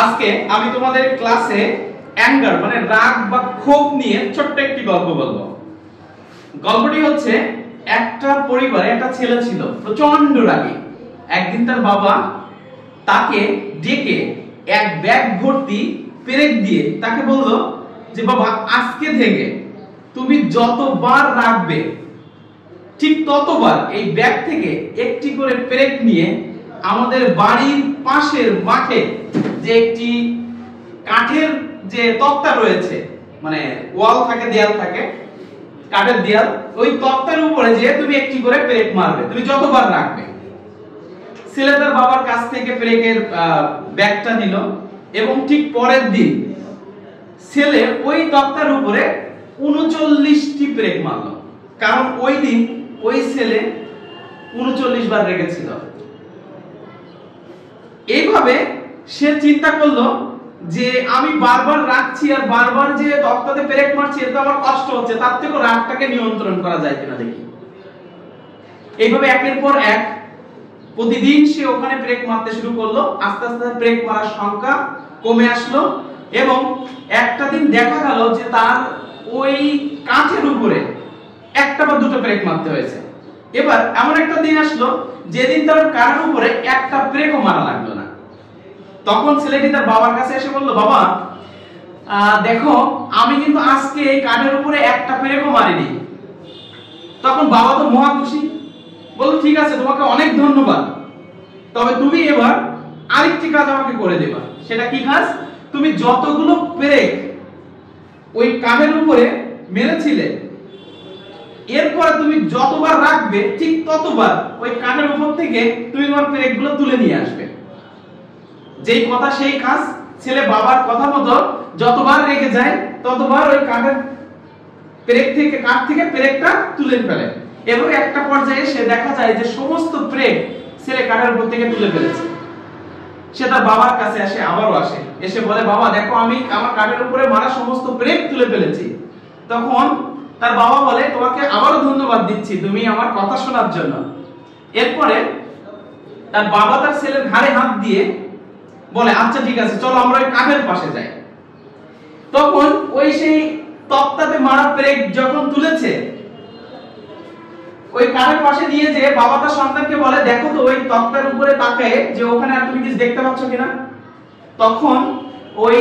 আজকে আমি তোমাদের ক্লাসে অ্যাঙ্গার মানে রাগ বা ক্ষোভ নিয়ে ছোট্ট একটি গল্প বলবো। গল্পটি হচ্ছে একটা পরিবারে একটা ছেলে ছিল প্রচন্ড রাগী। একদিন তার বাবা তাকে ডেকে এক ব্যাগ ভর্তি পেরেক দিয়ে তাকে বলল যে বাবা আজকে থেকে তুমি যতবার রাখবে ঠিক ততবার এই ব্যাগ থেকে একটি করে পেরেক নিয়ে আমাদের বাড়ির পাশের মাঠে যে একটি কাঠের যে তক্তা রয়েছে, মানে ওয়াল থাকে, দেয়াল থাকে, কাঠের দেয়াল, ওই তক্তার উপরে যে তুমি একটি করে পেরেক মারবে, তুমি যতবার রাখবে। ছেলে তার বাবার কাছ থেকে পেরেকের ব্যাগটা নিল এবং ঠিক পরের দিন ছেলে ওই তক্তার উপরে 39টি পেরেক মারলো, কারণ ওই দিন ওই ছেলে 39 বার রেখেছিল। এইভাবে সে চিন্তা করলো যে আমি বারবার রাখছি আর বারবার যে তক্তাতে পেরেক মারছি এতে আমার কষ্ট হচ্ছে, তার থেকে রাগটাকে নিয়ন্ত্রণ করা যায় কিনা দেখি। এইভাবে একের পর এক প্রতিদিন সে ওখানে পেরেক মারতে শুরু করলো। আস্তে আস্তে পেরেক মারার সংখ্যা কমে আসলো এবং একটা দিন দেখা গেল যে তার ওই কাঠের উপরে একটা বা দুটো পেরেক মারতে হয়েছে। এবার এমন একটা দিন আসলো যেদিন তার কাঠের উপরে একটা পেরেকও মারা লাগলো না। তখন ছেলেটি তার বাবার কাছে এসে বলল, বাবা দেখো আমি কিন্তু আজকে এই কাঠের উপরে একটা পেরেকও মারিনি। তখন বাবা তো মহা খুশি, বলল ঠিক আছে তোমাকে অনেক ধন্যবাদ, তবে তুমি এবার আরেকটি কাজ আমাকে করে দেবা। সেটা কি কাজ? তুমি যতগুলো পেরেক ওই কাঠের উপরে মেরেছিলে এরপর তুমি যতবার রাখবে ঠিক ততবার ওই কাঠের উপর থেকে তুমি তোমার পেরেকগুলো তুলে নিয়ে আসবে। যেই কথা সেই কাজ। ছেলে বাবার কথা মতো যতবার রেখে যায় ততবার ওই কাঠের পেরেক থেকে কাঠ থেকে পেরেকটা তুলে ফেলে এবং একটা পর্যায়ে সে দেখা যায় যে সমস্ত পেরেক ছেলে কাঠের উপর থেকে তুলে ফেলেছে। সে তার বাবার কাছে আসে, আবারও আসে, এসে বলে বাবা দেখো আমি আমার কাঠের উপরে মারা সমস্ত পেরেক তুলে ফেলেছি। তখন তার বাবা বলে তোমাকে আবারও ধন্যবাদ দিচ্ছি তুমি আমার কথা শোনার জন্য। এরপরে তার বাবা তার ছেলের ঘাড়ে হাত দিয়ে বলে আচ্ছা ঠিক আছে চলো আমরা ওই কাঠের পাশে যাই। তখন ওই সেই তক্তাতে মারা পেরেক যখন তুলেছে ওই কাঠের পাশে নিয়ে যে বাবা তার সন্তানকে বলে দেখো তো ওই তক্তার উপরে তাকায় যে ওখানে আর তুমি কিছু দেখতে পাচ্ছ কিনা। তখন ওই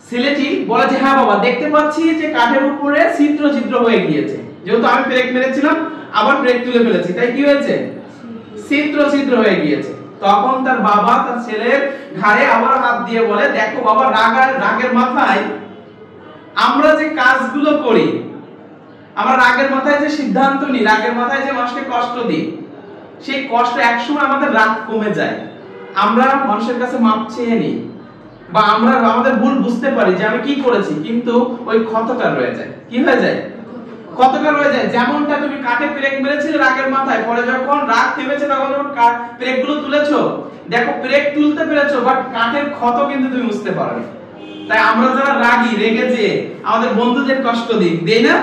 ছেলেটি বলে যে হ্যাঁ বাবা দেখতে পাচ্ছি যে কাঠের উপরে ছিদ্র ছিদ্র হয়ে গিয়েছে, যেহেতু আমি পেরেক মেরেছিলাম আবার পেরেক তুলে ফেলেছি তাই কি হয়েছে, ছিদ্র ছিদ্র হয়ে গিয়েছে। তখন তার বাবা তার ছেলের ঘাড়ে আবার হাত দিয়ে বলে দেখো বাবা রাগের মাথায় আমরা যে কাজগুলো করি, আমরা রাগের মাথায় যে সিদ্ধান্ত নিই, রাগের মাথায় যে মানুষকে কষ্ট দিই, সেই কষ্ট একসময় আমাদের রাগ কমে যায়। আমরা মানুষের কাছে মাপ চেয়ে নিই বা আমরা আমাদের ভুল বুঝতে পারি যে আমি কি করেছি, কিন্তু ওই ক্ষতটা রয়ে যায়। কি হয়ে যায়? ক্ষতটা রয়ে যায়। যেমনটা তুমি কাঠে পেরেক মেরেছিলে রাগের মাথায়, পরে যখন রাগ থেমেছে তখন যখন পেরেকগুলো তুলেছো, দেখো পেরেক তুলতে পেরেছো বাট কাঠের ক্ষত কিন্তু তুমি বুঝতে পারোনি। তাই আমরা যারা রাগী, রেগে যে আমাদের বন্ধুদের কষ্ট দিই, দেই না?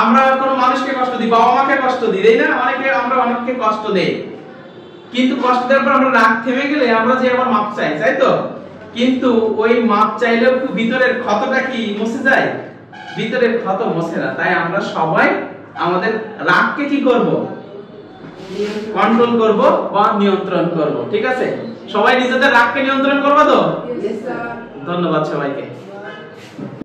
আমরা কোনো মানুষকে কষ্ট দিই, বাবা মাকে কষ্ট দিই, দেই না? আমরা অনেককে কষ্ট দেই, কিন্তু কষ্ট দেওয়ার পর আমরা রাগ থেমে গেলে আমরা যে আবার মাপ চাই, তাই তো? কিন্তু ওই মাপ চাইলেও ভিতরের ক্ষতটা কি মুছে যায়? ভিতরের ক্ষত মুছে না। তাই আমরা সবাই আমাদের রাগকে কি করব? কন্ট্রোল করব বা নিয়ন্ত্রণ করব। ঠিক আছে? সবাই নিজেদের রাগকে নিয়ন্ত্রণ করবে তো? ধন্যবাদ সবাইকে।